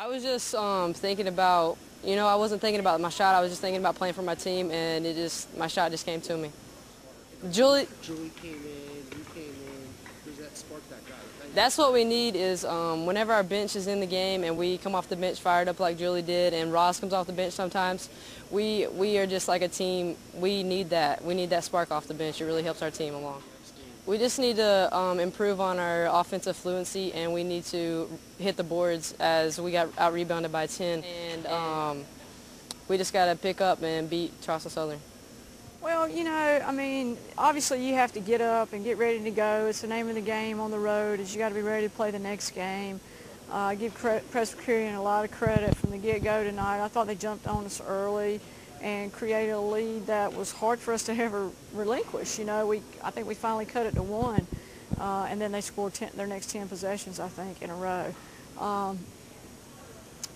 I was just thinking about, I wasn't thinking about my shot. I was just thinking about playing for my team, and my shot just came to me. Julie Came in, you came in. Who's that spark that guy? That's what we need is whenever our bench is in the game and we come off the bench fired up like Julie did, and Ross comes off the bench sometimes, we are just like a team. We need that. We need that spark off the bench. It really helps our team along. We just need to improve on our offensive fluency, and we need to hit the boards as we got out-rebounded by 10. And we just got to pick up and beat Charleston Southern. Well, obviously you have to get up and get ready to go. It's the name of the game on the road is you got to be ready to play the next game. I give Presbyterian a lot of credit from the get-go tonight. I thought they jumped on us early and created a lead that was hard for us to ever relinquish. I think we finally cut it to 1, and then they scored their next 10 possessions, I think, in a row.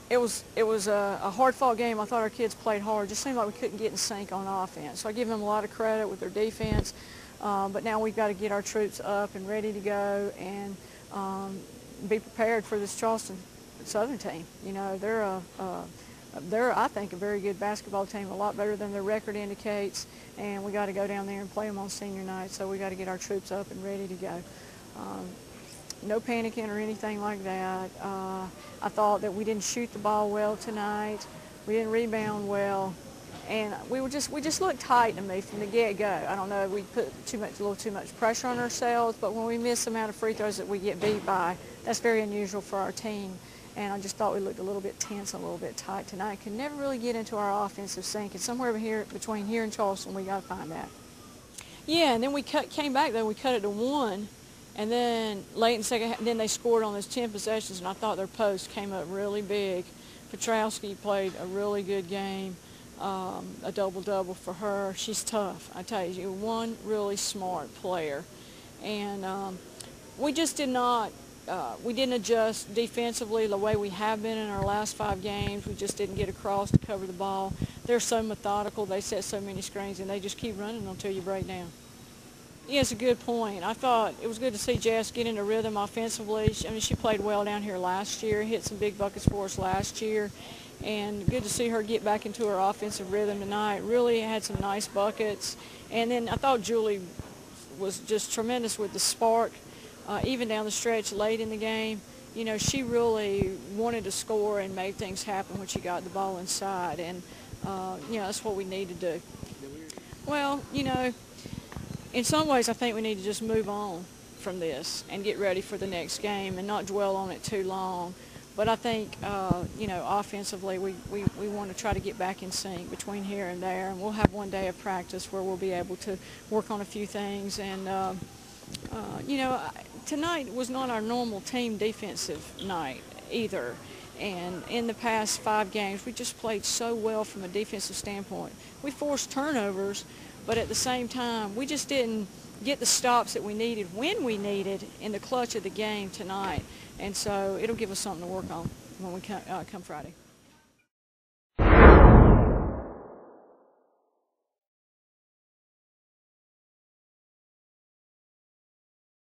It was a hard-fought game. I thought our kids played hard. It just seemed like we couldn't get in sync on offense. So I give them a lot of credit with their defense. But now we've got to get our troops up and ready to go and be prepared for this Charleston Southern team. They're, I think, a very good basketball team, a lot better than their record indicates. And we got to go down there and play them on senior night. So we got to get our troops up and ready to go. No panicking or anything like that. I thought that we didn't shoot the ball well tonight. We didn't rebound well, and we just looked tight to me from the get-go. I don't know if we put a little too much pressure on ourselves, but when we miss the amount of free throws that we get beat by, that's very unusual for our team. And I just thought we looked a little bit tense, a little bit tight tonight. Could never really get into our offensive sync, and somewhere between here and Charleston, we got to find that. Yeah, and then we came back though. We cut it to 1. And then late in the second half, then they scored on those 10 possessions, and I thought their post came up really big. Petrowski played a really good game, a double-double for her. She's tough, I tell you. One really smart player. And we just did not, we didn't adjust defensively the way we have been in our last 5 games. We just didn't get across to cover the ball. They're so methodical. They set so many screens, and they just keep running until you break down. Yeah, it's a good point. I thought it was good to see Jess get into rhythm offensively. She played well down here last year, hit some big buckets for us last year, and good to see her get back into her offensive rhythm tonight. Really had some nice buckets. And then I thought Julie was just tremendous with the spark, even down the stretch late in the game. She really wanted to score and made things happen when she got the ball inside, and that's what we need to do. Well, in some ways, I think we need to just move on from this and get ready for the next game and not dwell on it too long. But I think, offensively, we want to try to get back in sync between here and there. And we'll have one day of practice where we'll be able to work on a few things. And, tonight was not our normal team defensive night either. And in the past 5 games, we just played so well from a defensive standpoint. We forced turnovers, but at the same time, we just didn't get the stops that we needed when we needed in the clutch of the game tonight. And so it'll give us something to work on when we come Friday.